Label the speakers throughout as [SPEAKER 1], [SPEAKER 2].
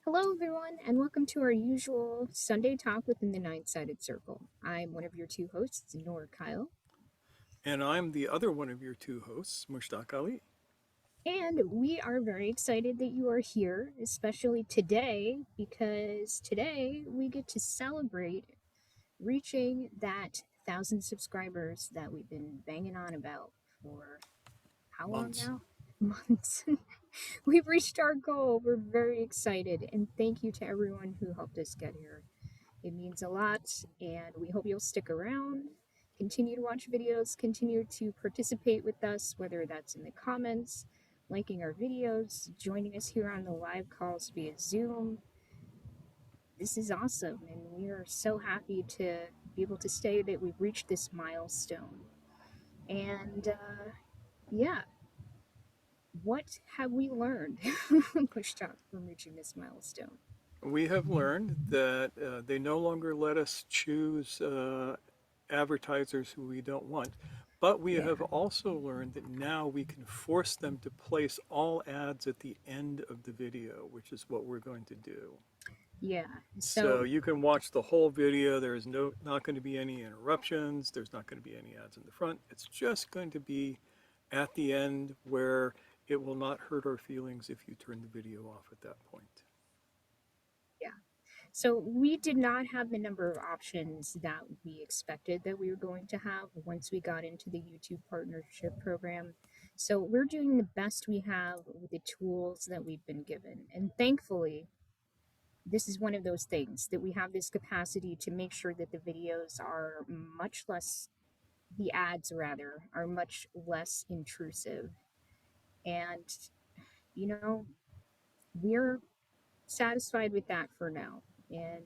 [SPEAKER 1] Hello, everyone, and welcome to our usual Sunday talk within the Nine Sided Circle. I'm one of your two hosts, Nor Kyle,
[SPEAKER 2] And I'm the other one of your two hosts, Mushtaq Ali.
[SPEAKER 1] and we are very excited that you are here, especially today, because today we get to celebrate reaching that 1,000 subscribers that we've been banging on about for how long
[SPEAKER 2] Months.
[SPEAKER 1] now? Months. We've reached our goal. We're very excited, and thank you to everyone who helped us get here. It means a lot, and we hope you'll stick around, continue to watch videos, continue to participate with us, whether that's in the comments, liking our videos, joining us here on the live calls via Zoom. This is awesome, and we are so happy to be able to say that we've reached this milestone. And yeah, what have we learned, Pushtalk, from reaching this milestone?
[SPEAKER 2] We have learned that they no longer let us choose advertisers who we don't want, but we
[SPEAKER 1] Yeah,
[SPEAKER 2] have also learned that now we can force them to place all ads at the end of the video, which is what we're going to do.
[SPEAKER 1] yeah.
[SPEAKER 2] So
[SPEAKER 1] So
[SPEAKER 2] you can watch the whole video. There is not going to be any interruptions. There's not going to be any ads in the front. It's just going to be at the end where it will not hurt our feelings if you turn the video off at that point.
[SPEAKER 1] yeah. So we did not have the number of options that we expected that we were going to have once we got into the YouTube partnership program. So we're doing the best we have with the tools that we've been given. And thankfully, this is one of those things that we have this capacity to make sure that the videos are much less, the ads rather, are much less intrusive. And, you know, we're satisfied with that for now. And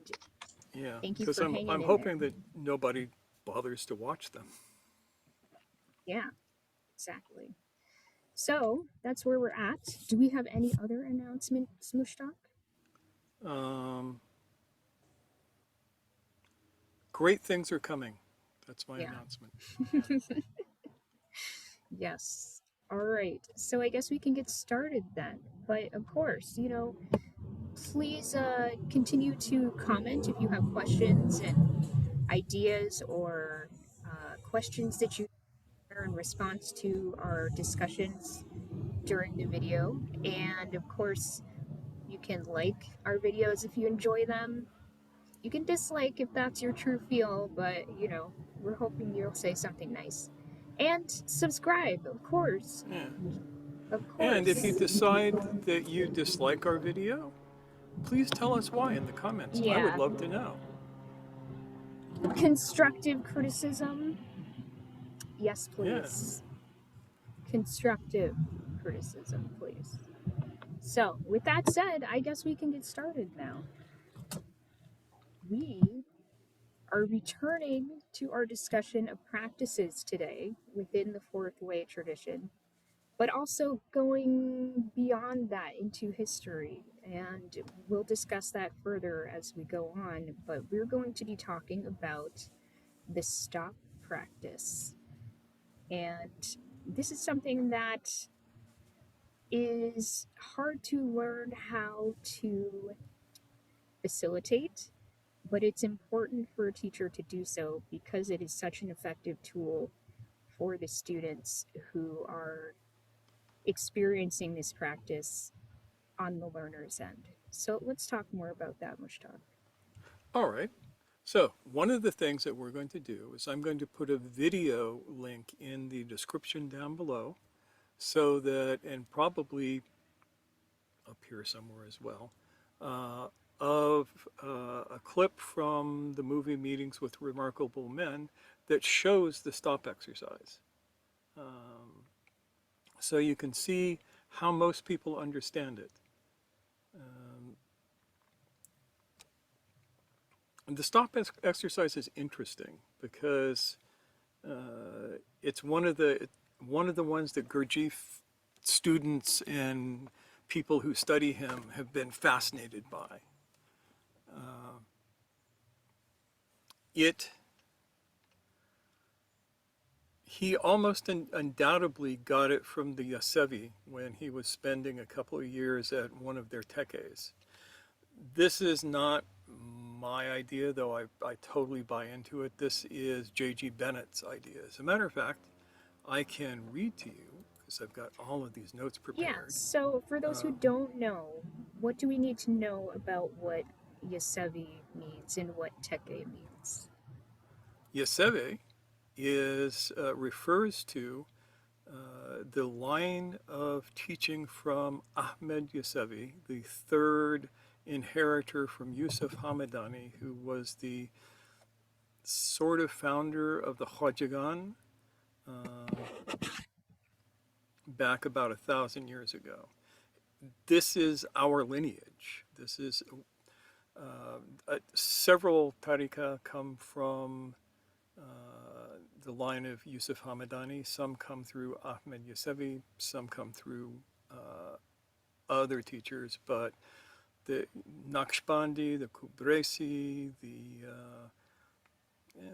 [SPEAKER 2] Yeah,
[SPEAKER 1] thank you
[SPEAKER 2] because
[SPEAKER 1] for
[SPEAKER 2] I'm
[SPEAKER 1] hanging in there.
[SPEAKER 2] hoping that nobody bothers to watch them.
[SPEAKER 1] Yeah, exactly. So that's where we're at. Do we have any other announcements, Mushtaq?
[SPEAKER 2] Um, Great things are coming. That's my
[SPEAKER 1] Yeah.
[SPEAKER 2] announcement. Yeah.
[SPEAKER 1] Yes. All right. So I guess we can get started then. But of course, please continue to comment if you have questions and ideas or questions that you share in response to our discussions during the video. And of course, you can like our videos if you enjoy them. You can dislike if that's your true feel, but we're hoping you'll say something nice. And subscribe, of course.
[SPEAKER 2] Yeah.
[SPEAKER 1] Of
[SPEAKER 2] And if you
[SPEAKER 1] course.
[SPEAKER 2] decide that you dislike our video, please tell us why in the comments. I would
[SPEAKER 1] Yeah.
[SPEAKER 2] love to know.
[SPEAKER 1] Constructive criticism. Yes,
[SPEAKER 2] Yeah.
[SPEAKER 1] please. Constructive criticism, please. So, with that said, I guess we can get started now. We are returning to our discussion of practices today within the fourth way tradition, but also going beyond that into history. And we'll discuss that further as we go on. But we're going to be talking about the stop practice. And this is something that is hard to learn how to facilitate, but it's important for a teacher to do so because it is such an effective tool for the students who are experiencing this practice on the learner's end. So let's talk more about that, Mushtaq.
[SPEAKER 2] All right. So, one of the things that we're going to do is I'm going to put a video link in the description down below so that, and probably up here somewhere as well, uh, of a clip from the movie Meetings with Remarkable Men that shows the stop exercise. Um, so you can see how most people understand it. Um, and the stop exercise is interesting because it's one of the ones that Gurdjieff students and people who study him have been fascinated by. Uh, it He almost undoubtedly got it from the Yesevi when he was spending a couple of years at one of their tekkes. This is not my idea, though I totally buy into it. This is J.G. Bennett's idea. As a matter of fact, I can read to you because I've got all of these notes
[SPEAKER 1] Yeah,
[SPEAKER 2] prepared.
[SPEAKER 1] so for those who
[SPEAKER 2] Uh,
[SPEAKER 1] don't know, what do we need to know about what Yesevi means and what tekke means?
[SPEAKER 2] Yesevi is refers to the line of teaching from Ahmed Yesevi, the third inheritor from Yusuf Hamadani, who was the sort of founder of the Khojagan back about 1,000 years ago. This is our lineage. This is several tariqa come from the line of Yusuf Hamadani. Some come through Ahmed Yesevi. Some come through other teachers, but the Naqshbandi, the Kubresi,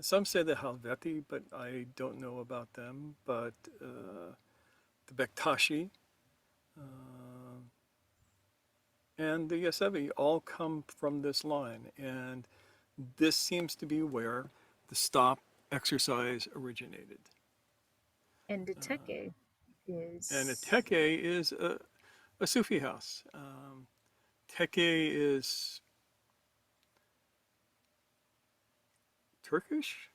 [SPEAKER 2] some say the Halveti, but I don't know about them. But the Bektashi and the Yesevi all come from this line, and this seems to be where the stop exercise originated.
[SPEAKER 1] And the
[SPEAKER 2] Uh,
[SPEAKER 1] tekke
[SPEAKER 2] and a
[SPEAKER 1] is,
[SPEAKER 2] tekke is a Sufi house. Tekke is Turkish.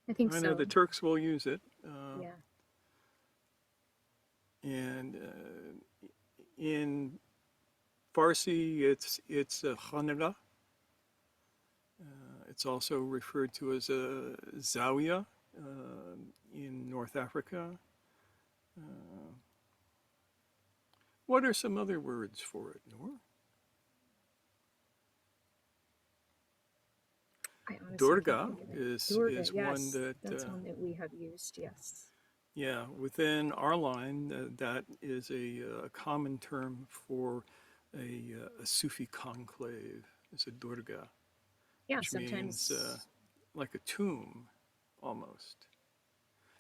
[SPEAKER 1] I think
[SPEAKER 2] I know the
[SPEAKER 1] so.
[SPEAKER 2] Turks will use it.
[SPEAKER 1] Yeah.
[SPEAKER 2] And in Farsi, it's a khanra. It's also referred to as a zawiya in North Africa. Uh, what are some other words for it, Noor?
[SPEAKER 1] I honestly can't
[SPEAKER 2] Durga
[SPEAKER 1] think of it.
[SPEAKER 2] is
[SPEAKER 1] Durga,
[SPEAKER 2] is one
[SPEAKER 1] yes,
[SPEAKER 2] that
[SPEAKER 1] that's one that we have used, yes.
[SPEAKER 2] yeah, within our line that is a common term for a Sufi conclave. Is a Durga,
[SPEAKER 1] Yeah,
[SPEAKER 2] which means
[SPEAKER 1] sometimes
[SPEAKER 2] like a tomb almost.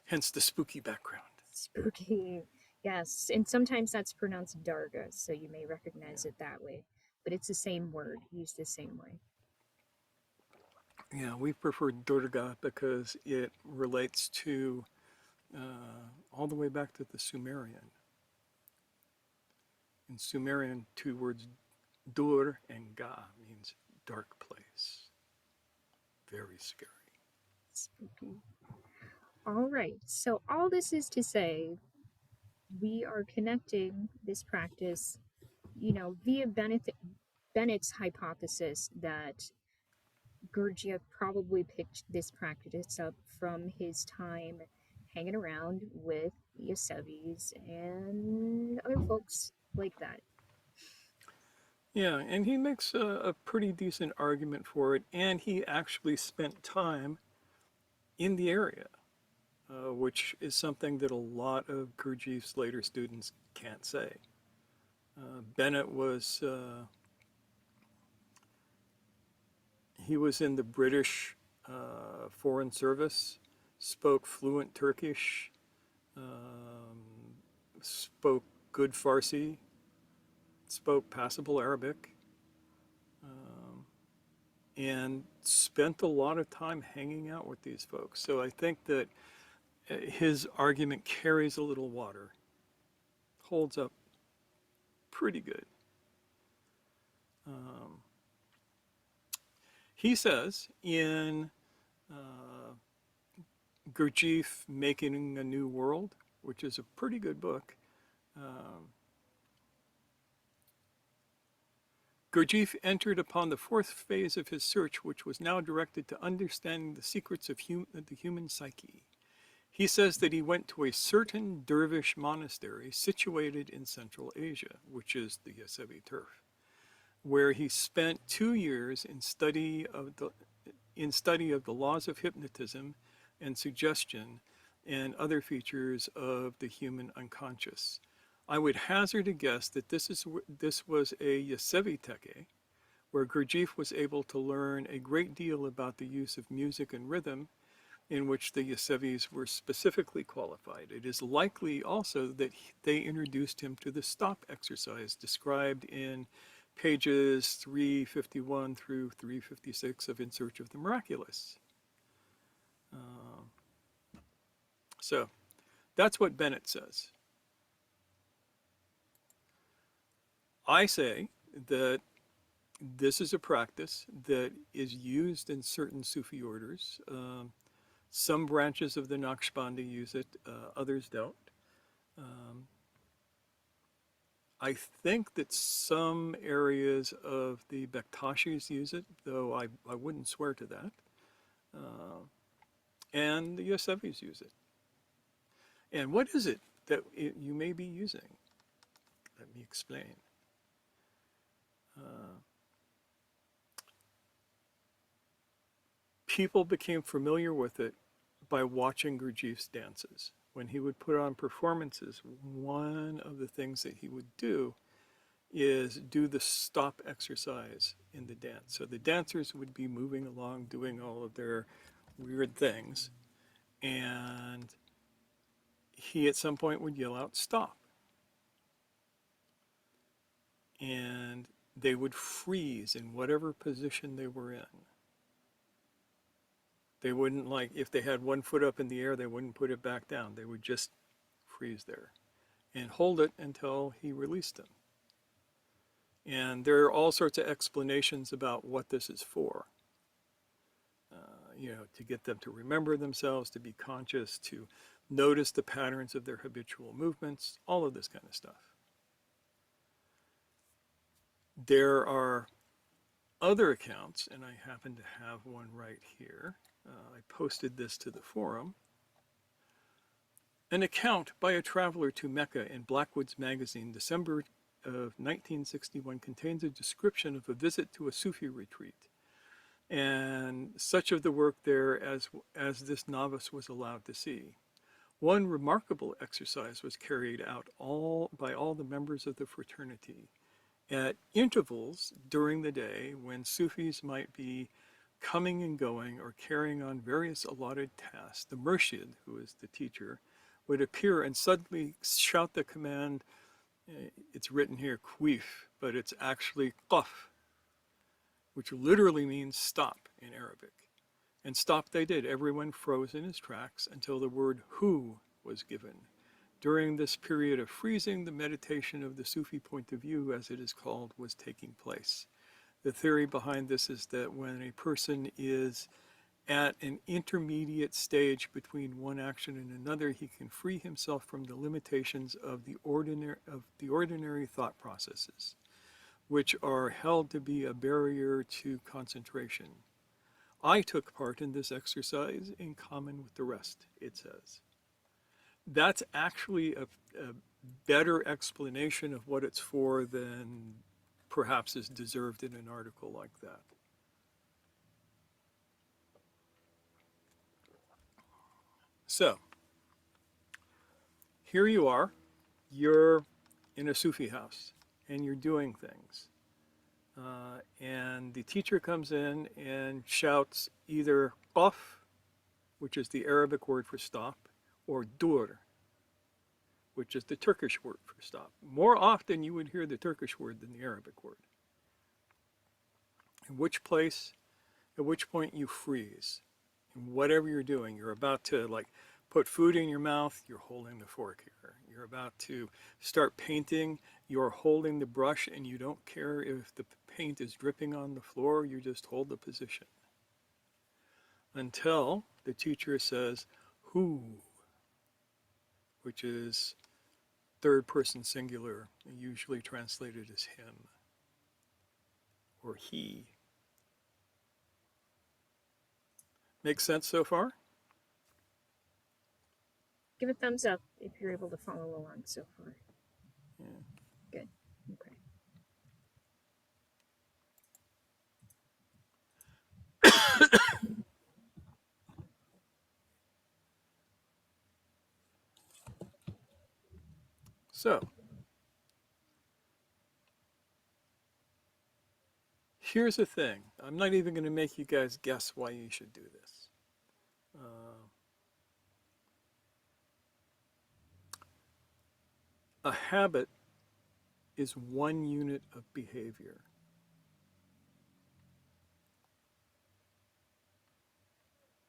[SPEAKER 2] Hence the spooky background.
[SPEAKER 1] spooky. Yes, and sometimes that's pronounced Darga, so you may
[SPEAKER 2] Yeah,
[SPEAKER 1] recognize it that way. But it's the same word, used the same way.
[SPEAKER 2] yeah. We prefer Durga because it relates to all the way back to the Sumerian. In Sumerian, two words Dur and Ga means dark place. Very scary.
[SPEAKER 1] Spooky. All right, so all this is to say, we are connecting this practice, via Bennett's hypothesis that Gurdjieff probably picked this practice up from his time hanging around with Yesevis and other folks like that.
[SPEAKER 2] Yeah, and he makes a pretty decent argument for it, and he actually spent time in the area, which is something that a lot of Gurdjieff's later students can't say. Bennett he was in the British Foreign Service, spoke fluent Turkish, spoke good Farsi, spoke passable Arabic, and spent a lot of time hanging out with these folks. So I think that his argument carries a little water, holds up pretty good. Um, he says in Gurdjieff Making a New World, which is a pretty good book, um, Gurdjieff entered upon the fourth phase of his search, which was now directed to understanding the secrets of the human psyche. He says that he went to a certain dervish monastery situated in Central Asia, which is the Yesevi turf, where he spent 2 years in study of the laws of hypnotism and suggestion and other features of the human unconscious. I would hazard a guess that this was a Yesevi tekke, where Gurdjieff was able to learn a great deal about the use of music and rhythm, in which the Yesevis were specifically qualified. It is likely also that they introduced him to the stop exercise described in pages 351 through 356 of In Search of the Miraculous. So that's what Bennett says. I say that this is a practice that is used in certain Sufi orders. Some branches of the Naqshbandi use it, others don't. Um, I think that some areas of the Bektashis use it, though I wouldn't swear to that. And the Yesevis use it. And what is it that you may be using? Let me explain. People became familiar with it by watching Gurdjieff's dances. When he would put on performances, one of the things that he would do is do the stop exercise in the dance. So the dancers would be moving along, doing all of their weird things, and he at some point would yell out, "Stop." And they would freeze in whatever position they were in. They wouldn't, like, if they had one foot up in the air, they wouldn't put it back down. They would just freeze there and hold it until he released them. And there are all sorts of explanations about what this is for. To get them to remember themselves, to be conscious, to notice the patterns of their habitual movements, all of this kind of stuff. There are other accounts, and I happen to have one right here. I posted this to the forum. An account by a traveler to Mecca in Blackwood's magazine, December of 1961, contains a description of a visit to a Sufi retreat and such of the work there as this novice was allowed to see. One remarkable exercise was carried out by all the members of the fraternity at intervals during the day when Sufis might be coming and going or carrying on various allotted tasks. The murshid, who is the teacher, would appear and suddenly shout the command. It's written here quif, but it's actually qaf, which literally means stop in Arabic. And stop they did. Everyone froze in his tracks until the word hu was given. During this period of freezing, the meditation of the Sufi point of view, as it is called, was taking place. The theory behind this is that when a person is at an intermediate stage between one action and another, he can free himself from the limitations of the ordinary thought processes, which are held to be a barrier to concentration. I took part in this exercise in common with the rest, it says. That's actually a better explanation of what it's for than perhaps is deserved in an article like that. So, here you are, you're in a Sufi house, and you're doing things. And the teacher comes in and shouts either qaf, which is the Arabic word for stop, or dur, which is the Turkish word for stop. More often you would hear the Turkish word than the Arabic word. In which place, at which point you freeze. And whatever you're doing, you're about to put food in your mouth, you're holding the fork here. You're about to start painting, you're holding the brush, and you don't care if the paint is dripping on the floor, you just hold the position. Until the teacher says, who, which is third person singular, usually translated as him or he. Make sense so far?
[SPEAKER 1] Give a thumbs up if you're able to follow along so far.
[SPEAKER 2] Yeah.
[SPEAKER 1] Good. Okay.
[SPEAKER 2] So, here's the thing. I'm not even going to make you guys guess why you should do this. A habit is 1 unit of behavior.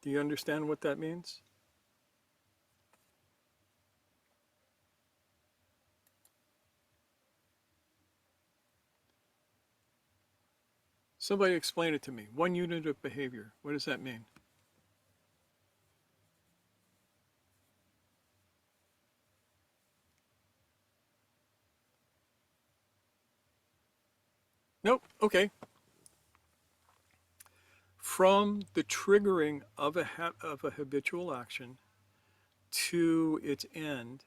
[SPEAKER 2] Do you understand what that means? Somebody explain it to me. 1 unit of behavior. What does that mean? Nope. Okay. From the triggering of a habitual action to its end,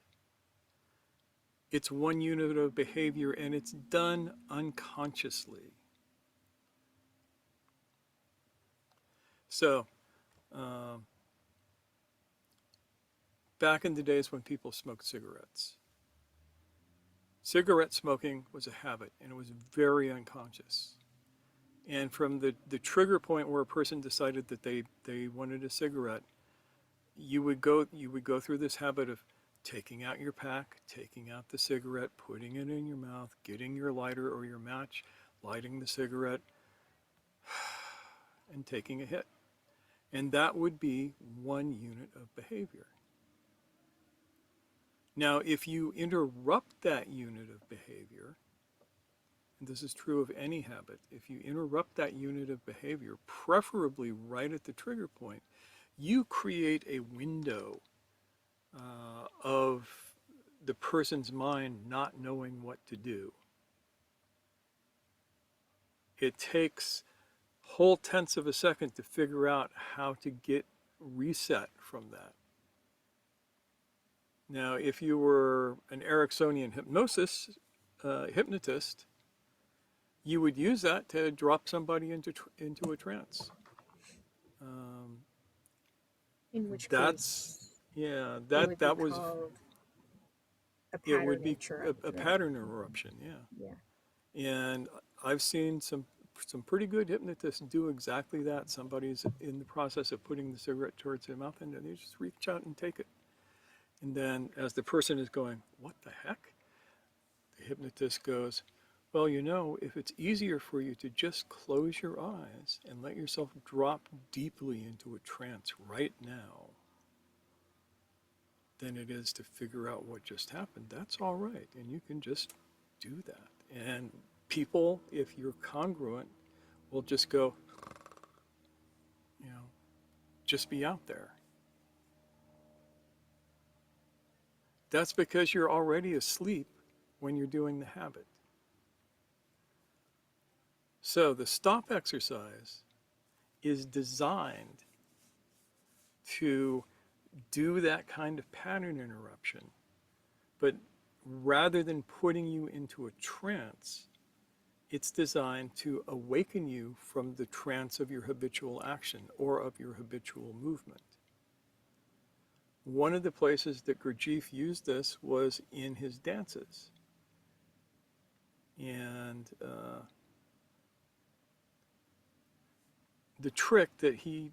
[SPEAKER 2] it's 1 unit of behavior, and it's done unconsciously. So, um, back in the days when people smoked cigarettes, cigarette smoking was a habit, and it was very unconscious. And from the trigger point where a person decided that they wanted a cigarette, you would go through this habit of taking out your pack, taking out the cigarette, putting it in your mouth, getting your lighter or your match, lighting the cigarette, and taking a hit. And that would be 1 unit of behavior. Now, if you interrupt that unit of behavior, and this is true of any habit, if you interrupt that unit of behavior, preferably right at the trigger point, you create a window of the person's mind not knowing what to do. It takes whole tenths of a second to figure out how to get reset from that. Now, if you were an Ericksonian hypnotist, you would use that to drop somebody into a trance. Um,
[SPEAKER 1] In which
[SPEAKER 2] that's
[SPEAKER 1] case,
[SPEAKER 2] yeah,
[SPEAKER 1] it would be
[SPEAKER 2] that was
[SPEAKER 1] called a
[SPEAKER 2] it
[SPEAKER 1] pattern
[SPEAKER 2] would be
[SPEAKER 1] interrupt,
[SPEAKER 2] a
[SPEAKER 1] right?
[SPEAKER 2] pattern interruption. Yeah,
[SPEAKER 1] Yeah.
[SPEAKER 2] and I've seen some pretty good hypnotists do exactly that. Somebody's in the process of putting the cigarette towards their mouth, and they just reach out and take it. And then, as the person is going, "What the heck?" the hypnotist goes, "Well, if it's easier for you to just close your eyes and let yourself drop deeply into a trance right now than it is to figure out what just happened, that's all right. And you can just do that." And people, if you're congruent, will just go, you know, just be out there. That's because you're already asleep when you're doing the habit. So the stop exercise is designed to do that kind of pattern interruption. But rather than putting you into a trance, it's designed to awaken you from the trance of your habitual action or of your habitual movement. One of the places that Gurdjieff used this was in his dances. And the trick that he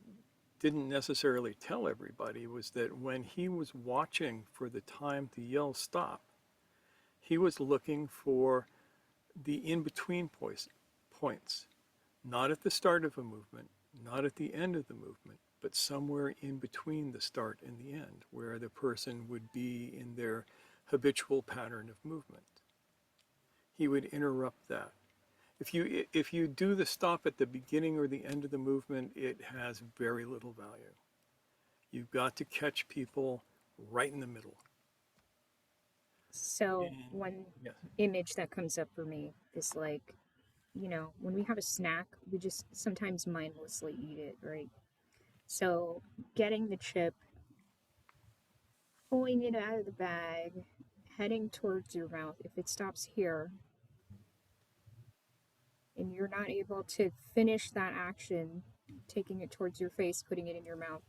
[SPEAKER 2] didn't necessarily tell everybody was that when he was watching for the time to yell stop, he was looking for the in-between points, not at the start of a movement, not at the end of the movement, but somewhere in between the start and the end, where the person would be in their habitual pattern of movement. He would interrupt that. If you do the stop at the beginning or the end of the movement, it has very little value. You've got to catch people right in the middle.
[SPEAKER 1] So
[SPEAKER 2] And
[SPEAKER 1] one
[SPEAKER 2] yes,
[SPEAKER 1] image that comes up for me is like, when we have a snack, we just sometimes mindlessly eat it, right? So getting the chip, pulling it out of the bag, heading towards your mouth, if it stops here and you're not able to finish that action, taking it towards your face, putting it in your mouth,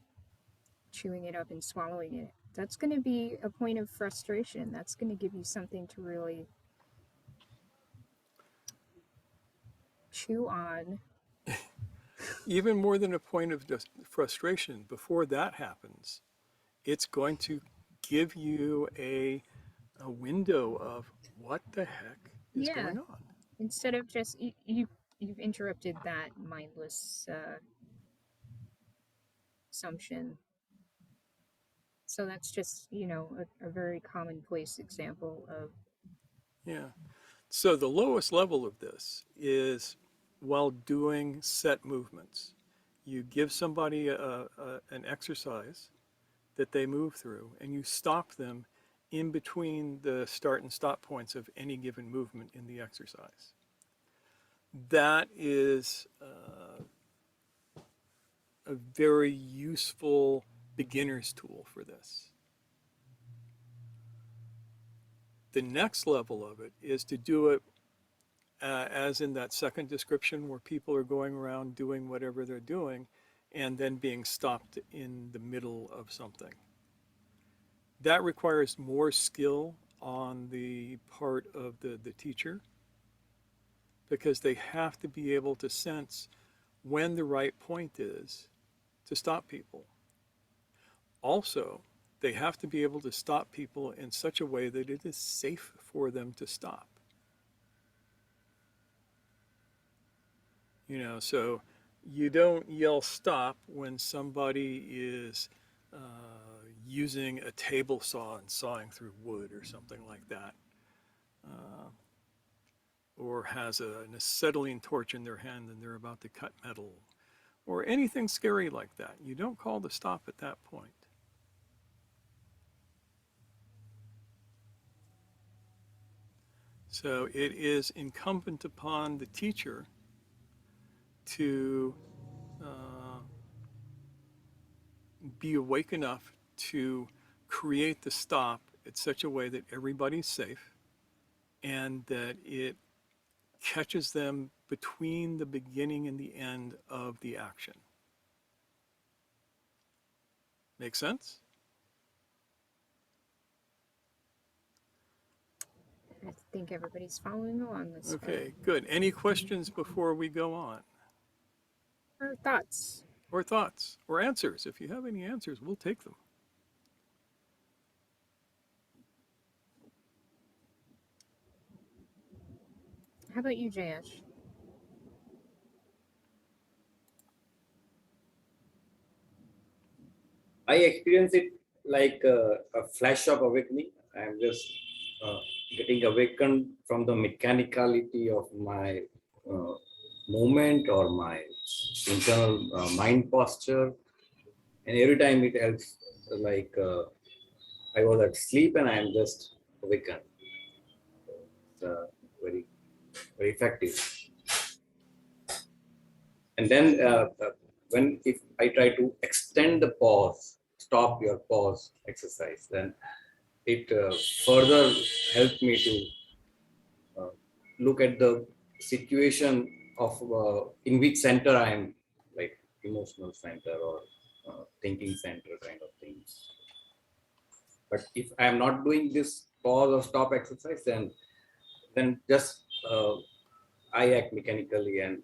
[SPEAKER 1] chewing it up and swallowing it, that's going to be a point of frustration. That's going to give you something to really chew on.
[SPEAKER 2] even more than a point of just frustration, before that happens, it's going to give you a window of what the heck is
[SPEAKER 1] Yeah.
[SPEAKER 2] going on.
[SPEAKER 1] Instead of just you've interrupted that mindless assumption. So that's just, a very commonplace example of.
[SPEAKER 2] Yeah. So the lowest level of this is while doing set movements. You give somebody an exercise that they move through, and you stop them in between the start and stop points of any given movement in the exercise. That is a very useful beginner's tool for this. The next level of it is to do it as in that second description where people are going around doing whatever they're doing and then being stopped in the middle of something. That requires more skill on the part of the teacher because they have to be able to sense when the right point is to stop people. Also, they have to be able to stop people in such a way that it is safe for them to stop. So you don't yell stop when somebody is using a table saw and sawing through wood or something like that, uh, or has an acetylene torch in their hand and they're about to cut metal, or anything scary like that. You don't call the stop at that point. So it is incumbent upon the teacher to uh, be awake enough to create the stop in such a way that everybody's safe and that it catches them between the beginning and the end of the action. Make sense?
[SPEAKER 1] I think everybody's following along this way.
[SPEAKER 2] Okay, good. Any questions before we go on?
[SPEAKER 1] Or thoughts?
[SPEAKER 2] Or thoughts? Or answers? If you have any answers, we'll take them.
[SPEAKER 1] How about you, Jayesh?
[SPEAKER 3] I experience it like a flash of awakening. I'm just uh, getting awakened from the mechanicality of my uh, movement or my internal mind posture, and every time it helps. Like I was at sleep and I'm just awakened. It's very very effective. And then when if I try to extend the pause, stop your pause exercise, then it further helped me to look at the situation of in which center I am, like emotional center or thinking center kind of things. But if I am not doing this pause or stop exercise, then just I act mechanically and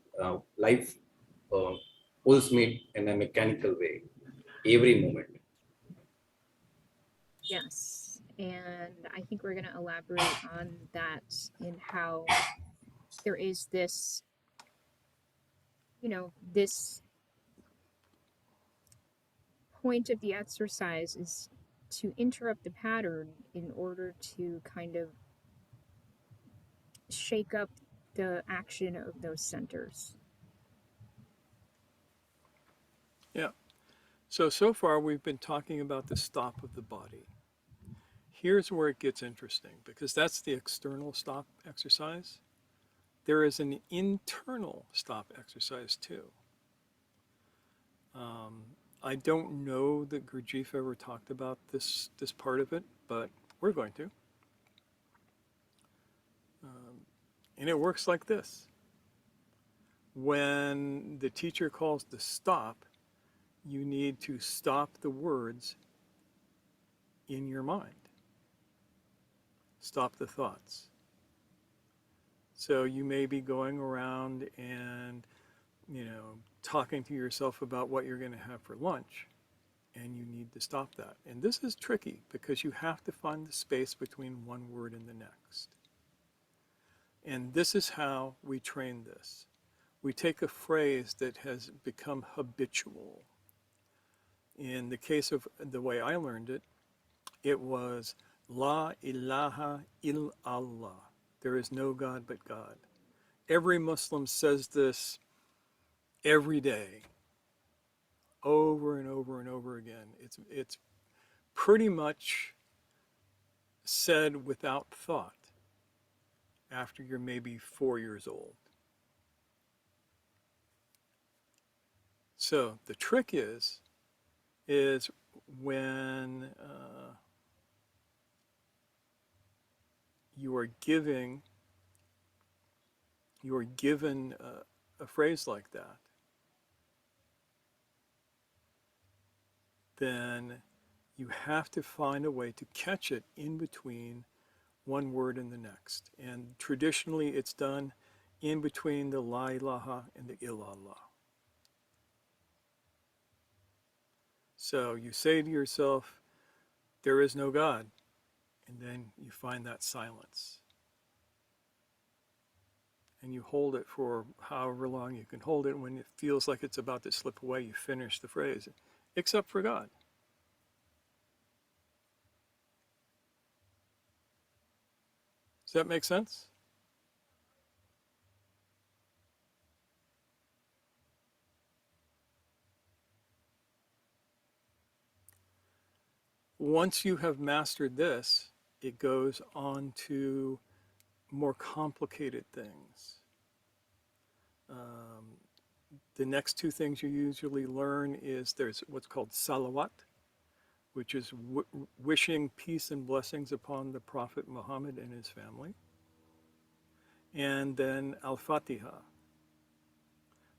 [SPEAKER 3] life uh, pulls me in a mechanical way every moment.
[SPEAKER 1] Yes. And I think we're going to elaborate on that in how there is this, this point of the exercise is to interrupt the pattern in order to kind of shake up the action of those centers.
[SPEAKER 2] Yeah. So far we've been talking about the stop of the body. Here's where it gets interesting because that's the external stop exercise. There is an internal stop exercise too. Um, I don't know that Gurdjieff ever talked about this part of it, but we're going to. And it works like this. When the teacher calls to stop, you need to stop the words in your mind. Stop the thoughts. So you may be going around and, talking to yourself about what you're going to have for lunch, and you need to stop that. And this is tricky because you have to find the space between one word and the next. And this is how we train this. We take a phrase that has become habitual. In the case of the way I learned it, it was La ilaha illallah. There is no God but God. Every Muslim says this every day, over and over and over again. It's pretty much said without thought after you're maybe 4 years old. So the trick is when you are giving you are given a phrase like that, then you have to find a way to catch it in between one word and the next. And traditionally, it's done in between the la ilaha and the illallah. So you say to yourself, there is no God. And then you find that silence. And you hold it for however long you can hold it. When it feels like it's about to slip away, you finish the phrase, except for God. Does that make sense? Once you have mastered this, it goes on to more complicated things. Um, the next two things you usually learn is there's what's called Salawat, which is wishing peace and blessings upon the Prophet Muhammad and his family. And then Al-Fatiha,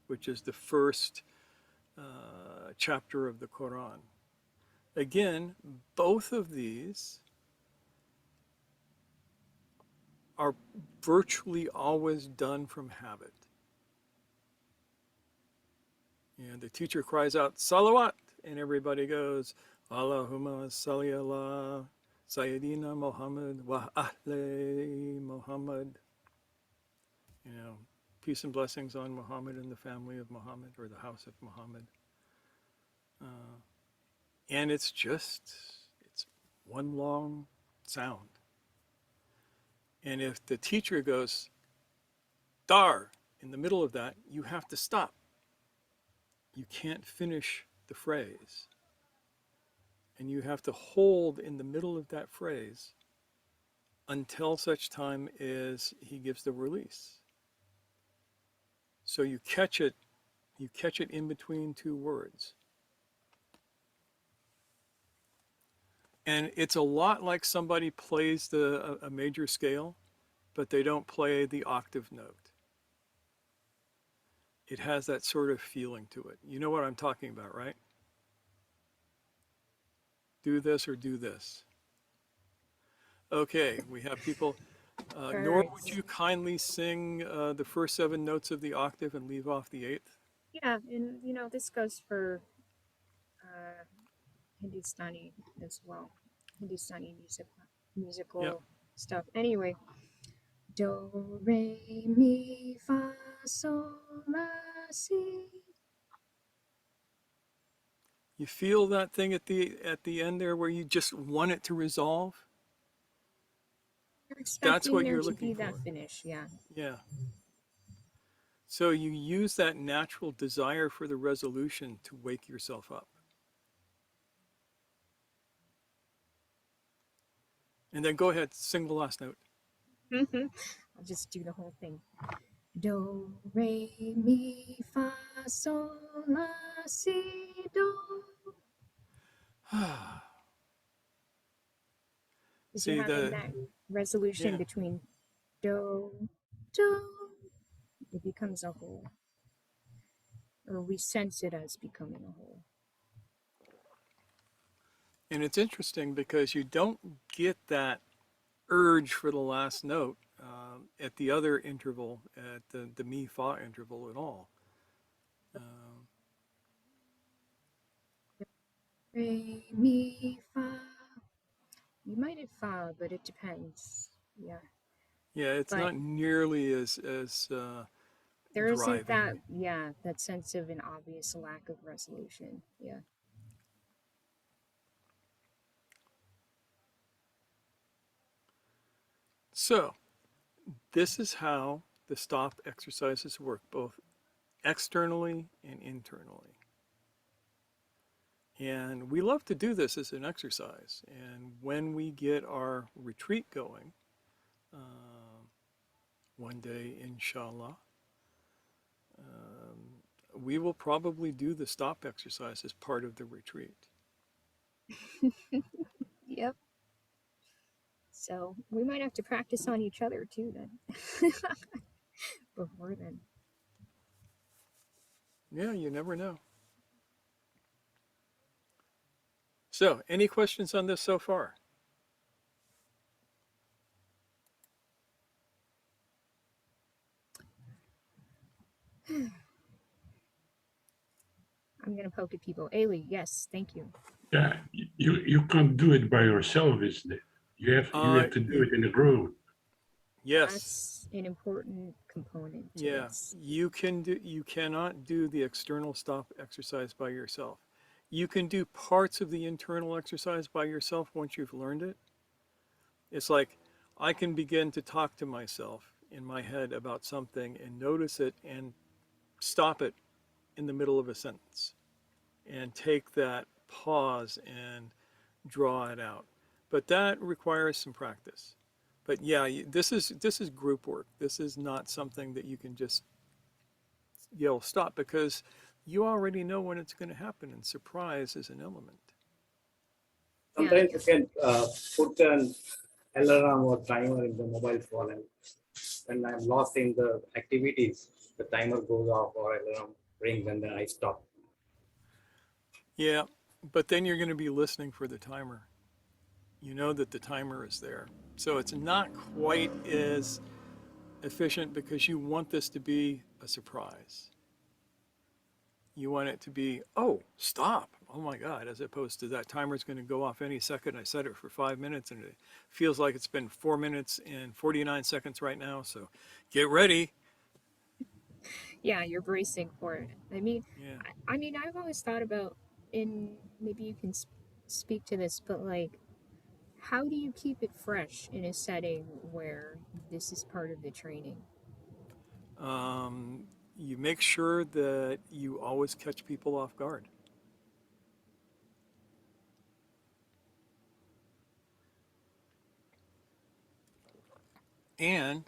[SPEAKER 2] which is the first chapter of the Quran. Again, both of these are virtually always done from habit. And the teacher cries out, Salawat, and everybody goes, Allahumma salli ala Sayyidina Muhammad wa ahle Muhammad. You know, peace and blessings on Muhammad and the family of Muhammad, or the house of Muhammad. And it's one long sound. And if the teacher goes, dar, in the middle of that, you have to stop. You can't finish the phrase. And you have to hold in the middle of that phrase until such time as he gives the release. So you catch it in between two words. And it's a lot like somebody plays a major scale, but they don't play the octave note. It has that sort of feeling to it. You know what I'm talking about, right? Do this or do this. Okay, we have people. Nora, would
[SPEAKER 1] Birds.
[SPEAKER 2] you kindly sing the first 7 notes of the octave and leave off the 8th?
[SPEAKER 1] Yeah, and this goes for uh, Hindustani as well. Hindustani
[SPEAKER 2] Yep.
[SPEAKER 1] musical stuff. Anyway, do re mi fa sol la si.
[SPEAKER 2] You feel that thing at the end there where you just want it to resolve?
[SPEAKER 1] You're
[SPEAKER 2] That's
[SPEAKER 1] expecting
[SPEAKER 2] what
[SPEAKER 1] there
[SPEAKER 2] you're
[SPEAKER 1] to
[SPEAKER 2] looking
[SPEAKER 1] be that
[SPEAKER 2] for.
[SPEAKER 1] finish, yeah.
[SPEAKER 2] Yeah. So you use that natural desire for the resolution to wake yourself up. And then go ahead, sing the last note.
[SPEAKER 1] I'll just do the whole thing. Do re mi fa sol la si do. Because you're
[SPEAKER 2] See
[SPEAKER 1] having
[SPEAKER 2] the
[SPEAKER 1] that resolution
[SPEAKER 2] yeah.
[SPEAKER 1] between do, do. It becomes a whole, or we sense it as becoming a whole.
[SPEAKER 2] And it's interesting because you don't get that urge for the last note at the other interval, at the mi fa interval at all. Um,
[SPEAKER 1] Re mi fa. You might hit fa, but it depends. Yeah.
[SPEAKER 2] Yeah, it's
[SPEAKER 1] But
[SPEAKER 2] not nearly as
[SPEAKER 1] there isn't
[SPEAKER 2] driving.
[SPEAKER 1] that, yeah, that sense of an obvious lack of resolution. Yeah.
[SPEAKER 2] So this is how the stop exercises work, both externally and internally. And we love to do this as an exercise. And when we get our retreat going, um, one day, inshallah, we will probably do the stop exercise as part of the retreat.
[SPEAKER 1] Yep. So we might have to practice on each other too then. Before then.
[SPEAKER 2] Yeah, you never know. So, any questions on this so far?
[SPEAKER 1] I'm gonna poke at people. Ailey, yes, thank you.
[SPEAKER 4] Yeah, you can't do it by yourself, isn't it? You have to do
[SPEAKER 2] Y-
[SPEAKER 4] it in a group.
[SPEAKER 2] yes.
[SPEAKER 1] That's an important component to
[SPEAKER 2] Yeah,
[SPEAKER 1] this.
[SPEAKER 2] you cannot do the external stop exercise by yourself. You can do parts of the internal exercise by yourself once you've learned it. It's like I can begin to talk to myself in my head about something and notice it and stop it in the middle of a sentence and take that pause and draw it out. But that requires some practice. But yeah, this is group work. This is not something that you can just yell stop because you already know when it's going to happen, and surprise is an element.
[SPEAKER 1] Yeah,
[SPEAKER 3] Sometimes you can put an alarm or timer in the mobile phone, and when I'm lost in the activities, the timer goes off or alarm rings, and then I stop.
[SPEAKER 2] Yeah, but then you're going to be listening for the timer. You know that the timer is there. So it's not quite as efficient because you want this to be a surprise. You want it to be, oh, stop. Oh my God, as opposed to that timer's going to go off any second. I set it for 5 minutes and it feels like it's been 4 minutes and 49 seconds right now. So get ready.
[SPEAKER 1] yeah, you're bracing for it. I mean,
[SPEAKER 2] Yeah.
[SPEAKER 1] I've always thought about, and maybe you can speak to this, but like, how do you keep it fresh in a setting where this is part of the training?
[SPEAKER 2] Um, you make sure that you always catch people off guard. And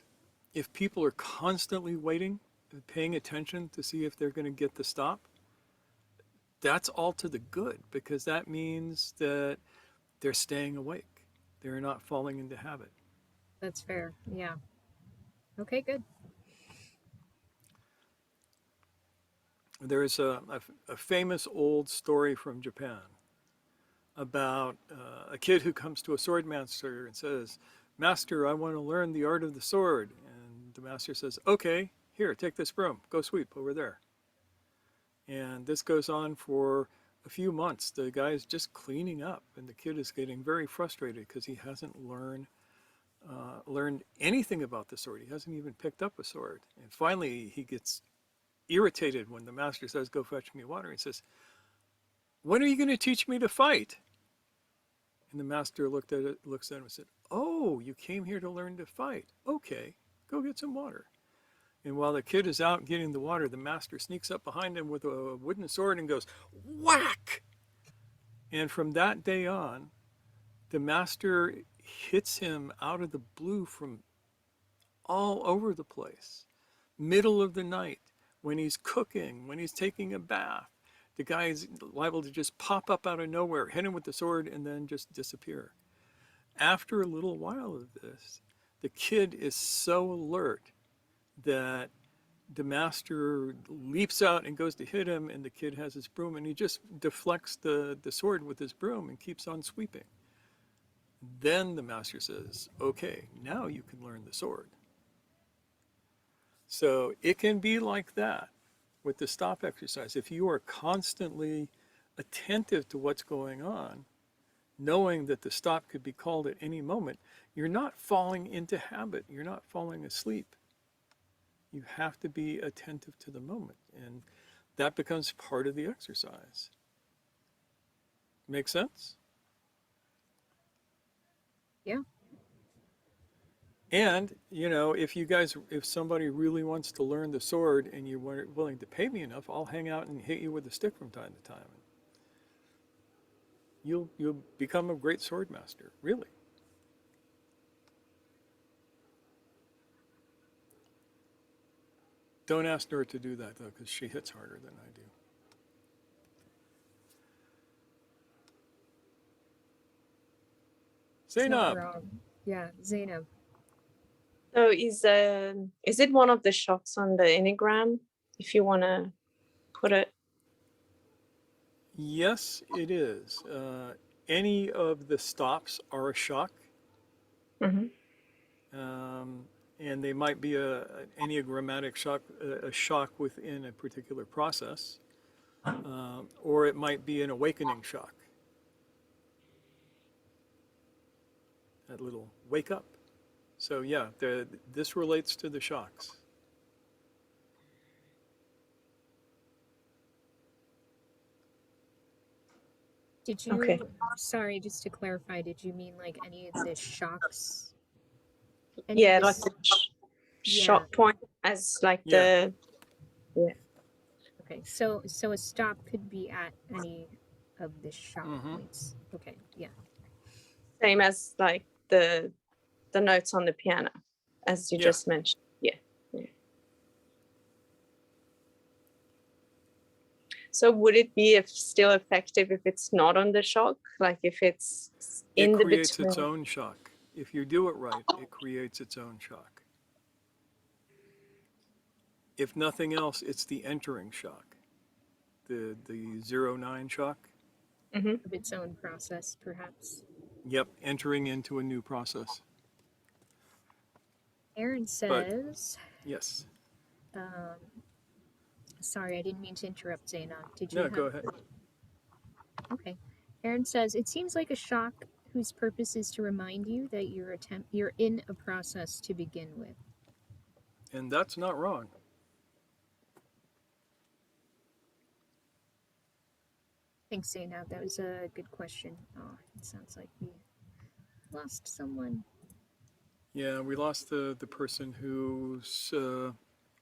[SPEAKER 2] if people are constantly waiting, paying attention to see if they're going to get the stop, that's all to the good because that means that they're staying awake. They're not falling into habit.
[SPEAKER 1] That's fair. Yeah. Okay, good.
[SPEAKER 2] There's a famous old story from Japan about a kid who comes to a sword master and says, Master, I want to learn the art of the sword. And the master says, okay, here, take this broom, go sweep over there. And this goes on for a few months. The guy's just cleaning up, and the kid is getting very frustrated because he hasn't learned anything about the sword. He hasn't even picked up a sword. And finally, he gets irritated when the master says, "Go fetch me water." He says, "When are you going to teach me to fight?" And the master looks at him and said, "Oh, you came here to learn to fight. Okay, go get some water." And while the kid is out getting the water, the master sneaks up behind him with a wooden sword and goes, whack! And from that day on, the master hits him out of the blue from all over the place. Middle of the night, when he's cooking, when he's taking a bath, the guy is liable to just pop up out of nowhere, hit him with the sword, and then just disappear. After a little while of this, the kid is so alert that the master leaps out and goes to hit him, and the kid has his broom, and he just deflects the sword with his broom and keeps on sweeping. Then the master says, okay, now you can learn the sword. So it can be like that with the stop exercise. If you are constantly attentive to what's going on, knowing that the stop could be called at any moment, you're not falling into habit. You're not falling asleep. You have to be attentive to the moment. And that becomes part of the exercise. Make sense?
[SPEAKER 1] Yeah.
[SPEAKER 2] And, you know, if somebody really wants to learn the sword and you're willing to pay me enough, I'll hang out and hit you with a stick from time to time. You'll become a great sword master, really. Don't ask her to do that, though, because she hits harder than I do.
[SPEAKER 1] It's not
[SPEAKER 2] Zainab.
[SPEAKER 1] wrong. Yeah, Zainab.
[SPEAKER 5] So is it one of the shocks on the Enneagram, if you want to put it?
[SPEAKER 2] Yes, it is. Any of the stops are a shock.
[SPEAKER 5] Mm-hmm.
[SPEAKER 2] And they might be an enneagrammatic shock, a shock within a particular process, or it might be an awakening shock. That little wake up. So yeah, this relates to the shocks.
[SPEAKER 1] Did you,
[SPEAKER 5] Okay.
[SPEAKER 1] sorry, just to clarify, did you mean like any of the shocks?
[SPEAKER 5] Yeah, like the shock point as like
[SPEAKER 2] Yeah.
[SPEAKER 1] Okay, so a stop could be at any of the shock points. Okay, yeah.
[SPEAKER 5] Same as like the notes on the piano, as you just mentioned. Yeah. So would it be still effective if it's not on the shock? Like if it's in the between?
[SPEAKER 2] It creates its own shock. If you do it right, it creates its own shock. If nothing else, it's the entering shock, the 0-9 shock.
[SPEAKER 1] Of its own process, perhaps.
[SPEAKER 2] Yep, entering into a new process.
[SPEAKER 1] Aaron says.
[SPEAKER 2] Yes.
[SPEAKER 1] Sorry, I didn't mean to interrupt, Zainab. Did you?
[SPEAKER 2] No, go ahead.
[SPEAKER 1] Okay. Aaron says, it seems like a shock whose purpose is to remind you that you're in a process to begin with.
[SPEAKER 2] And that's not wrong.
[SPEAKER 1] Thanks, Zainab. That was a good question. Oh, it sounds like we lost someone.
[SPEAKER 2] Yeah, we lost the person whose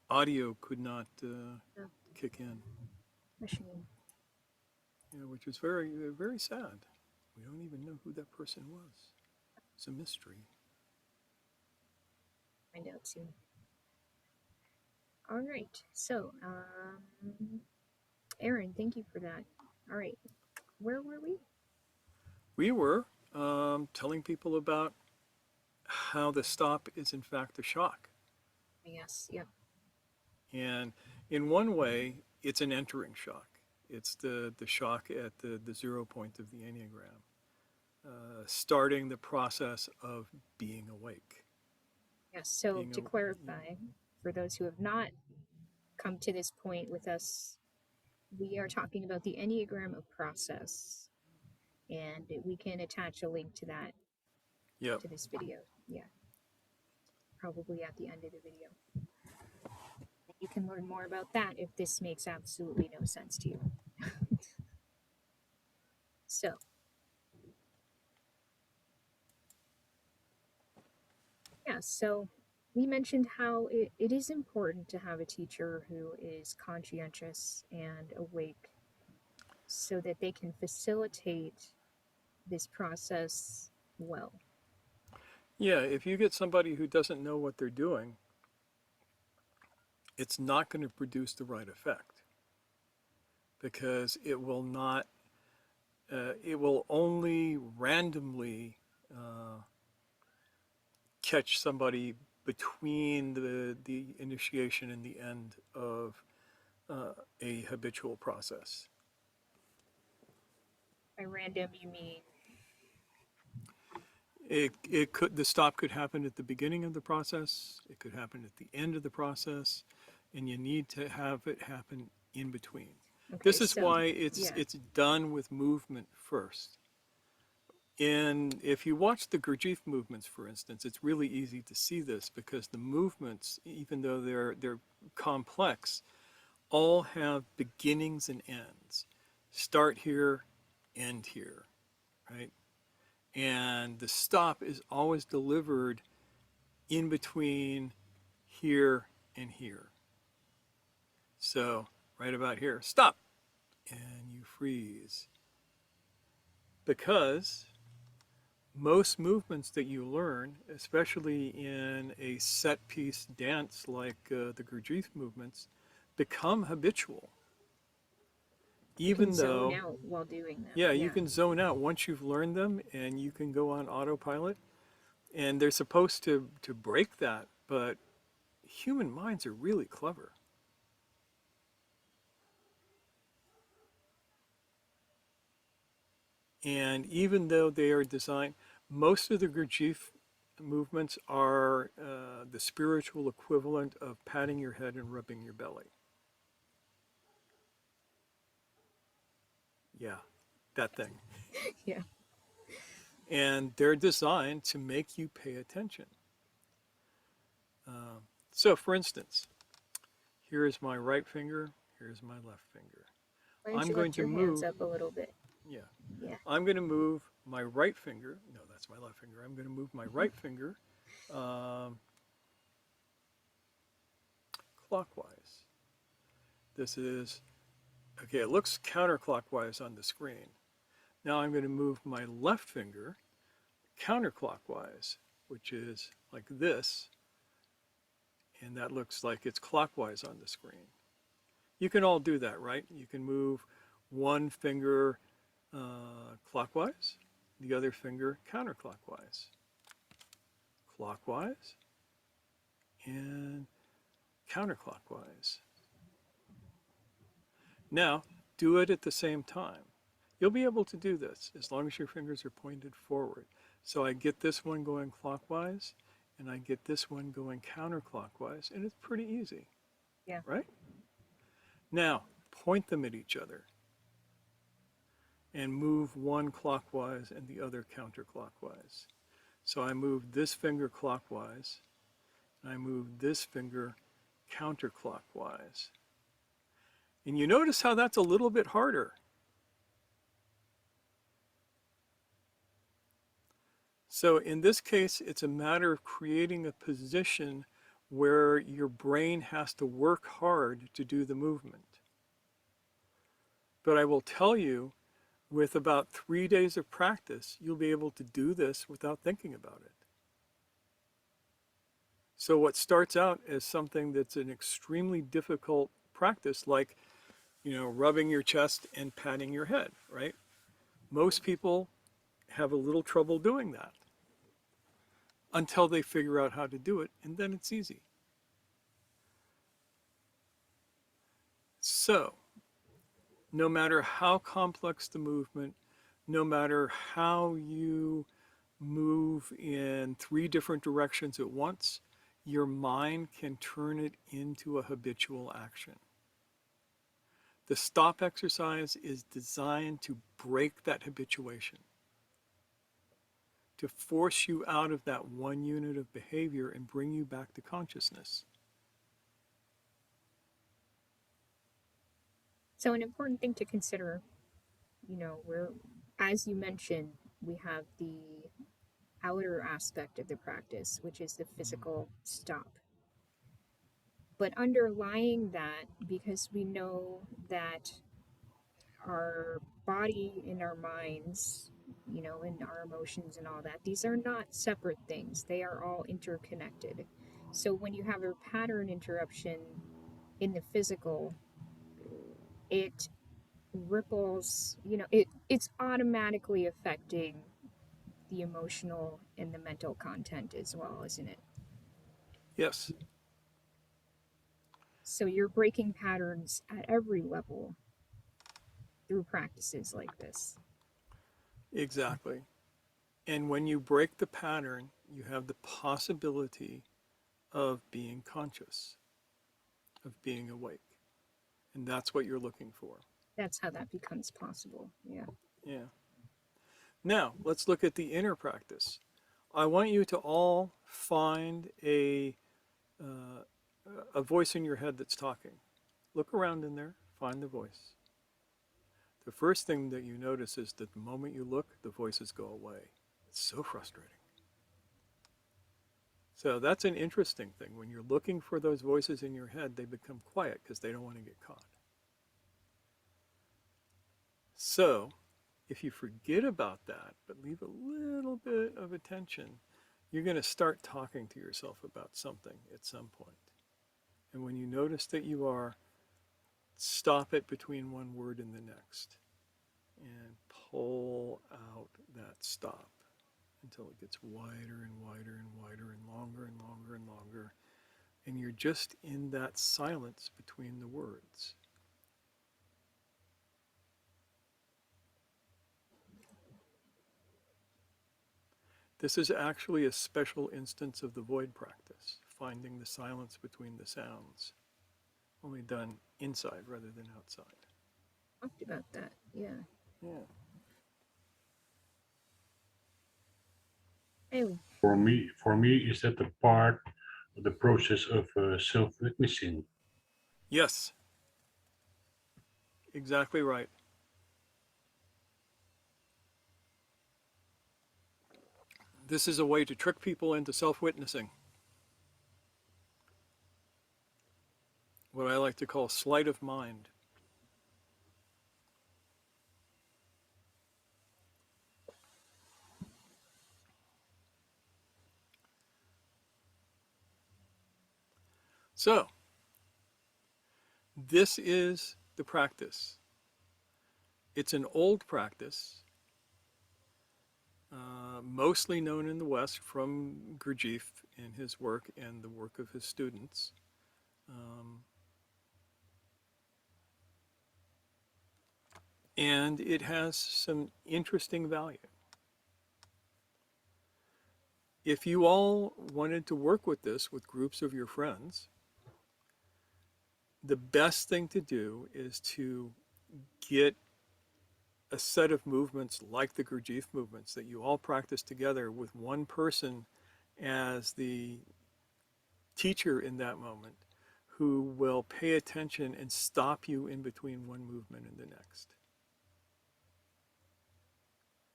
[SPEAKER 2] audio could not kick in.
[SPEAKER 1] Machine.
[SPEAKER 2] Yeah, which is very, very sad. We don't even know who that person was. It's a mystery.
[SPEAKER 1] Find out soon. All right. So, Aaron, thank you for that. All right. Where were we?
[SPEAKER 2] We were telling people about how the stop is in fact a shock.
[SPEAKER 1] Yes. Yep.
[SPEAKER 2] And in one way, it's an entering shock. It's the shock at the 0 point of the Enneagram, starting the process of being awake.
[SPEAKER 1] Yes. So to clarify, for those who have not come to this point with us, we are talking about the Enneagram of process, and we can attach a link to that to this video. Yeah, probably at the end of the video. You can learn more about that if this makes absolutely no sense to you. So, yeah, so we mentioned how it is important to have a teacher who is conscientious and awake so that they can facilitate this process well.
[SPEAKER 2] Yeah, if you get somebody who doesn't know what they're doing, it's not going to produce the right effect, because it will not, it will only randomly catch somebody between the initiation and the end of a habitual process.
[SPEAKER 1] By random, you mean?
[SPEAKER 2] The stop could happen at the beginning of the process. It could happen at the end of the process, and you need to have it happen in between. Okay, this is why it's done with movement first. And if you watch the Gurdjieff movements, for instance, it's really easy to see this because the movements, even though they're complex, all have beginnings and ends. Start here, end here, right? And the stop is always delivered in between here and here. So right about here, stop, and you freeze. Because most movements that you learn, especially in a set piece dance like the Gurdjieff movements, become habitual.
[SPEAKER 1] You can
[SPEAKER 2] Even
[SPEAKER 1] zone
[SPEAKER 2] though,
[SPEAKER 1] out while doing them.
[SPEAKER 2] yeah, you
[SPEAKER 1] Yeah.
[SPEAKER 2] can zone out once you've learned them and you can go on autopilot. And they're supposed to break that, but human minds are really clever. And even though they are designed, most of the Gurdjieff movements are the spiritual equivalent of patting your head and rubbing your belly. Yeah, that thing.
[SPEAKER 1] Yeah.
[SPEAKER 2] And they're designed to make you pay attention. So, for instance, here is my right finger, here's my left finger.
[SPEAKER 1] Why don't
[SPEAKER 2] I'm
[SPEAKER 1] you
[SPEAKER 2] going
[SPEAKER 1] lift
[SPEAKER 2] to
[SPEAKER 1] your hands
[SPEAKER 2] move,
[SPEAKER 1] up a little bit?
[SPEAKER 2] yeah,
[SPEAKER 1] Yeah.
[SPEAKER 2] I'm going to move my right finger. No, that's my left finger. I'm going to move my right finger um, clockwise. This is, okay, it looks counterclockwise on the screen. Now I'm going to move my left finger counterclockwise, which is like this, and that looks like it's clockwise on the screen. You can all do that, right? You can move one finger clockwise, the other finger counterclockwise, clockwise, and counterclockwise. Now, do it at the same time. You'll be able to do this as long as your fingers are pointed forward. So I get this one going clockwise, and I get this one going counterclockwise, and it's pretty easy,
[SPEAKER 1] Yeah.
[SPEAKER 2] right? Now, point them at each other and move one clockwise and the other counterclockwise. So I move this finger clockwise, and I move this finger counterclockwise. And you notice how that's a little bit harder. So in this case, it's a matter of creating a position where your brain has to work hard to do the movement. But I will tell you, with about 3 days of practice, you'll be able to do this without thinking about it. So what starts out as something that's an extremely difficult practice, like, rubbing your chest and patting your head, right? Most people have a little trouble doing that until they figure out how to do it, and then it's easy. So, no matter how complex the movement, no matter how you move in 3 different directions at once, your mind can turn it into a habitual action. The stop exercise is designed to break that habituation, to force you out of that one unit of behavior and bring you back to consciousness.
[SPEAKER 1] So an important thing to consider, we're, as you mentioned, we have the outer aspect of the practice, which is the physical stop. But underlying that, because we know that our body and our minds, and our emotions and all that, these are not separate things. They are all interconnected. So when you have a pattern interruption in the physical, it ripples, it's automatically affecting the emotional and the mental content as well, isn't it?
[SPEAKER 2] Yes,
[SPEAKER 1] So you're breaking patterns at every level through practices like this.
[SPEAKER 2] exactly. And when you break the pattern, you have the possibility of being conscious, of being awake. And that's what you're looking for.
[SPEAKER 1] That's how that becomes possible. Yeah.
[SPEAKER 2] Yeah. Now, let's look at the inner practice. I want you to all find uh, a voice in your head that's talking. Look around in there, find the voice. The first thing that you notice is that the moment you look, the voices go away. It's so frustrating. So that's an interesting thing. When you're looking for those voices in your head, they become quiet because they don't want to get caught. So if you forget about that, but leave a little bit of attention, you're going to start talking to yourself about something at some point. And when you notice that you are, stop it between one word and the next and pull out that stop until it gets wider and wider and wider and longer and longer and longer. And you're just in that silence between the words. This is actually a special instance of the void practice, finding the silence between the sounds, only done inside rather than outside.
[SPEAKER 1] Talked about that. Yeah.
[SPEAKER 2] Yeah.
[SPEAKER 1] Anyway,
[SPEAKER 4] For me, is that a part of the process of self-witnessing?
[SPEAKER 2] Yes, exactly right. This is a way to trick people into self-witnessing. What I like to call sleight of mind. So, this is the practice. It's an old practice, mostly known in the West from Gurdjieff in his work and the work of his students. Um, and it has some interesting value. If you all wanted to work with this with groups of your friends, the best thing to do is to get a set of movements like the Gurdjieff movements that you all practice together with one person as the teacher in that moment who will pay attention and stop you in between one movement and the next.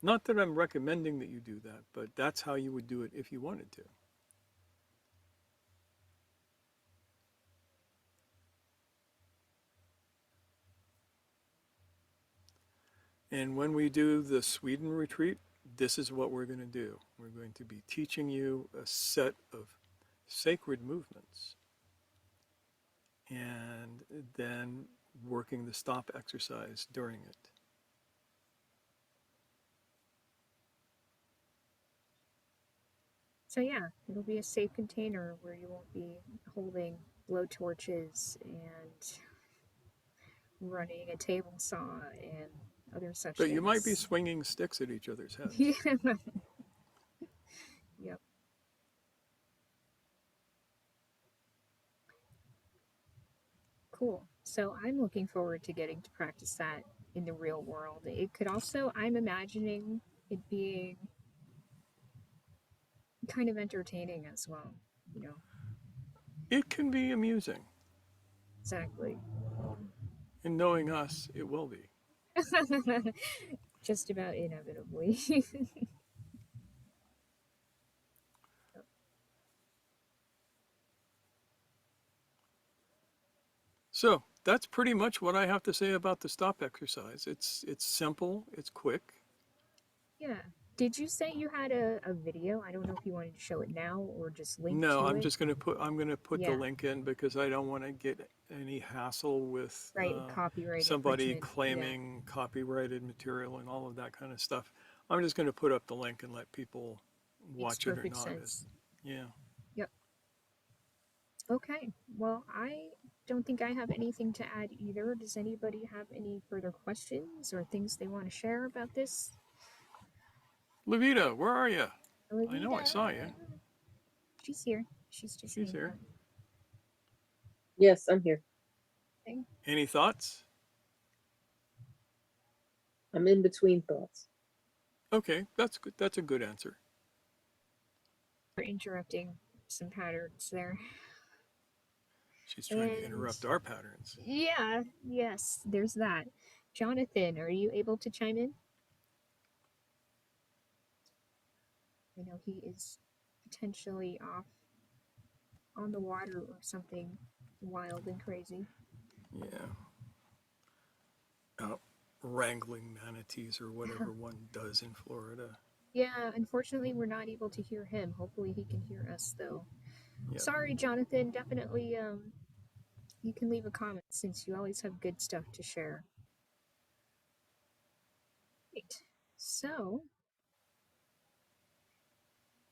[SPEAKER 2] Not that I'm recommending that you do that, but that's how you would do it if you wanted to. And when we do the Sweden retreat, this is what we're going to do. We're going to be teaching you a set of sacred movements and then working the stop exercise during it.
[SPEAKER 1] so yeah, it'll be a safe container where you won't be holding blow torches and running a table saw and other such
[SPEAKER 2] But you
[SPEAKER 1] things.
[SPEAKER 2] might be swinging sticks at each other's heads.
[SPEAKER 1] Yeah. Yep. Cool. So I'm looking forward to getting to practice that in the real world. It could also, I'm imagining it being kind of entertaining as well, you know.
[SPEAKER 2] It can be amusing.
[SPEAKER 1] Exactly.
[SPEAKER 2] And knowing us, it will be.
[SPEAKER 1] Just about inevitably.
[SPEAKER 2] So that's pretty much what I have to say about the stop exercise. It's simple, it's quick.
[SPEAKER 1] Yeah. Did you say you had a video? I don't know if you wanted to show it now or just link
[SPEAKER 2] No,
[SPEAKER 1] to
[SPEAKER 2] I'm
[SPEAKER 1] it.
[SPEAKER 2] just going to put the
[SPEAKER 1] Yeah.
[SPEAKER 2] link in because I don't want to get any hassle with
[SPEAKER 1] Right. Copyright
[SPEAKER 2] somebody
[SPEAKER 1] infringement.
[SPEAKER 2] claiming copyrighted material and all of that kind of stuff. I'm just going to put up the link and let people
[SPEAKER 1] Yeah. Makes
[SPEAKER 2] watch it or
[SPEAKER 1] perfect
[SPEAKER 2] not.
[SPEAKER 1] sense.
[SPEAKER 2] Yeah.
[SPEAKER 1] Yep. Okay. Well, I don't think I have anything to add either. Does anybody have any further questions or things they want to share about this?
[SPEAKER 2] Levita, where are you? I know I
[SPEAKER 1] Olivia.
[SPEAKER 2] saw you.
[SPEAKER 1] She's here. She's just
[SPEAKER 2] She's
[SPEAKER 1] hanging
[SPEAKER 2] here.
[SPEAKER 1] out.
[SPEAKER 5] Yes, I'm here.
[SPEAKER 1] Okay.
[SPEAKER 2] Any thoughts?
[SPEAKER 5] I'm in between thoughts.
[SPEAKER 2] Okay, that's good. That's a good answer.
[SPEAKER 1] For interrupting some patterns there.
[SPEAKER 2] She's trying to
[SPEAKER 1] And
[SPEAKER 2] interrupt our patterns.
[SPEAKER 1] yeah, yes, there's that. Jonathan, are you able to chime in? I know he is potentially off on the water or something wild and crazy.
[SPEAKER 2] Yeah. Out wrangling manatees or whatever one does in Florida.
[SPEAKER 1] Yeah, unfortunately, we're not able to hear him. Hopefully, he can hear us though.
[SPEAKER 2] Yep.
[SPEAKER 1] Sorry, Jonathan. Definitely, you can leave a comment since you always have good stuff to share. Right. So,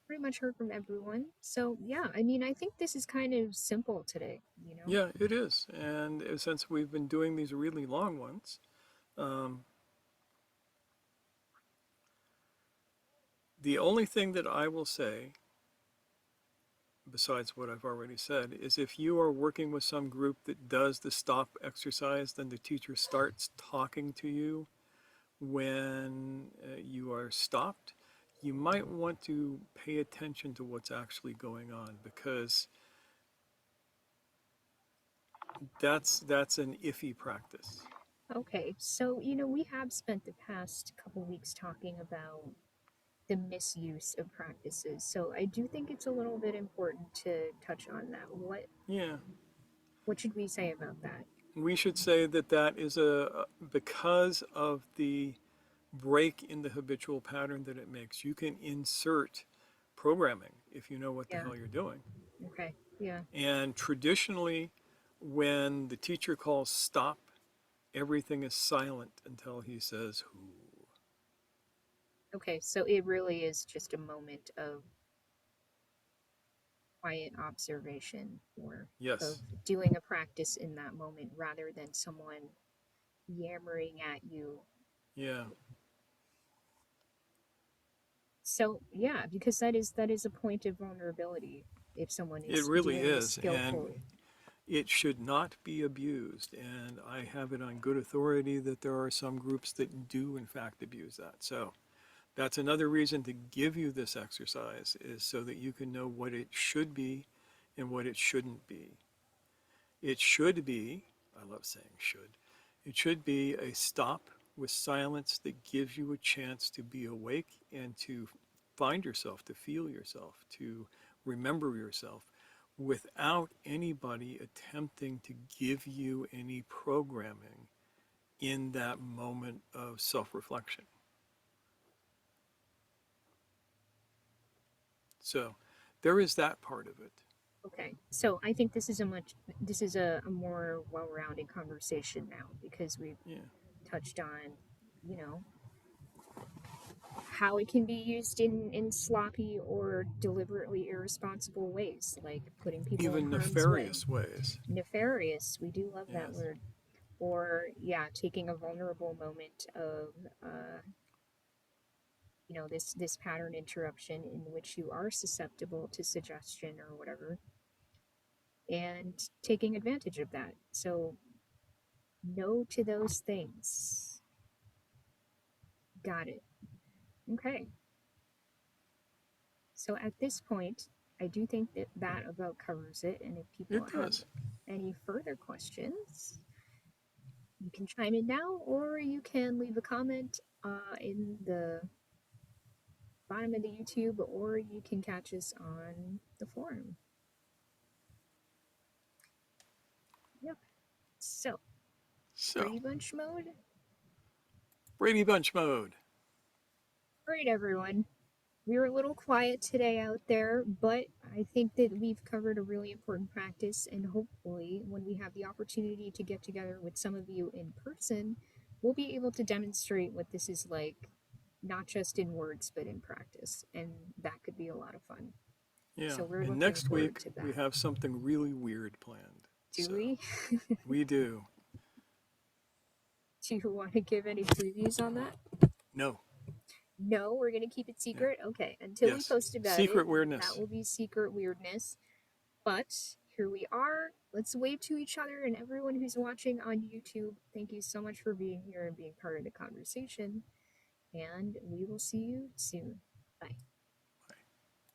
[SPEAKER 1] pretty much heard from everyone. So, yeah, I mean, I think this is kind of simple today, you know?
[SPEAKER 2] Yeah, it is. And since we've been doing these really long ones, um, the only thing that I will say, besides what I've already said, is if you are working with some group that does the stop exercise, then the teacher starts talking to you when you are stopped. You might want to pay attention to what's actually going on because that's an iffy practice.
[SPEAKER 1] Okay, so, you know, we have spent the past couple weeks talking about the misuse of practices. So, I do think it's a little bit important to touch on that.
[SPEAKER 2] Yeah,
[SPEAKER 1] What should we say about that?
[SPEAKER 2] we should say that that is a because of the break in the habitual pattern that it makes. You can insert programming if you know what the
[SPEAKER 1] Yeah.
[SPEAKER 2] hell you're doing.
[SPEAKER 1] Okay. Yeah.
[SPEAKER 2] And traditionally, when the teacher calls stop, everything is silent until he says who.
[SPEAKER 1] Okay, so it really is just a moment of quiet observation or of
[SPEAKER 2] Yes.
[SPEAKER 1] doing a practice in that moment rather than someone yammering at you.
[SPEAKER 2] Yeah.
[SPEAKER 1] So yeah, because that is a point of vulnerability if someone
[SPEAKER 2] It
[SPEAKER 1] is
[SPEAKER 2] really
[SPEAKER 1] doing this
[SPEAKER 2] is. And
[SPEAKER 1] skillfully.
[SPEAKER 2] it should not be abused. And I have it on good authority that there are some groups that do, in fact, abuse that. So that's another reason to give you this exercise is so that you can know what it should be and what it shouldn't be. It should be, I love saying should, it should be a stop with silence that gives you a chance to be awake and to find yourself, to feel yourself, to remember yourself without anybody attempting to give you any programming in that moment of self reflection. So there is that part of it.
[SPEAKER 1] Okay, so I think this is a more well-rounded conversation now because we've
[SPEAKER 2] Yeah.
[SPEAKER 1] touched on, you know, how it can be used in sloppy or deliberately irresponsible ways, like putting people in
[SPEAKER 2] Even
[SPEAKER 1] harm's way.
[SPEAKER 2] nefarious ways.
[SPEAKER 1] Nefarious, we do love that
[SPEAKER 2] Yes.
[SPEAKER 1] word. Or, yeah, taking a vulnerable moment of, you know, this pattern interruption in which you are susceptible to suggestion or whatever, and taking advantage of that. So, no to those things. Got it. Okay. So at this point, I do think that that about covers it. And if people
[SPEAKER 2] It
[SPEAKER 1] have
[SPEAKER 2] does.
[SPEAKER 1] any further questions, you can chime in now or you can leave a comment in the bottom of the YouTube or you can catch us on the forum. Yep. So,
[SPEAKER 2] So,
[SPEAKER 1] Brady Bunch mode.
[SPEAKER 2] Brady Bunch mode.
[SPEAKER 1] Great, everyone. We were a little quiet today out there, but I think that we've covered a really important practice, and hopefully, when we have the opportunity to get together with some of you in person, we'll be able to demonstrate what this is like, not just in words, but in practice, and that could be a lot of fun.
[SPEAKER 2] Yeah.
[SPEAKER 1] So we're
[SPEAKER 2] And
[SPEAKER 1] looking
[SPEAKER 2] next
[SPEAKER 1] forward
[SPEAKER 2] week,
[SPEAKER 1] to
[SPEAKER 2] we
[SPEAKER 1] that.
[SPEAKER 2] have something really weird planned.
[SPEAKER 1] Do
[SPEAKER 2] So,
[SPEAKER 1] we?
[SPEAKER 2] we do.
[SPEAKER 1] Do you want to give any previews on that?
[SPEAKER 2] No.
[SPEAKER 1] No, we're going to keep it
[SPEAKER 2] Yeah.
[SPEAKER 1] secret? Okay, until we
[SPEAKER 2] Yes.
[SPEAKER 1] post about it,
[SPEAKER 2] Secret
[SPEAKER 1] that
[SPEAKER 2] weirdness.
[SPEAKER 1] will be secret weirdness. But here we are. Let's wave to each other and everyone who's watching on YouTube. Thank you so much for being here and being part of the conversation. and we will see you soon. Bye.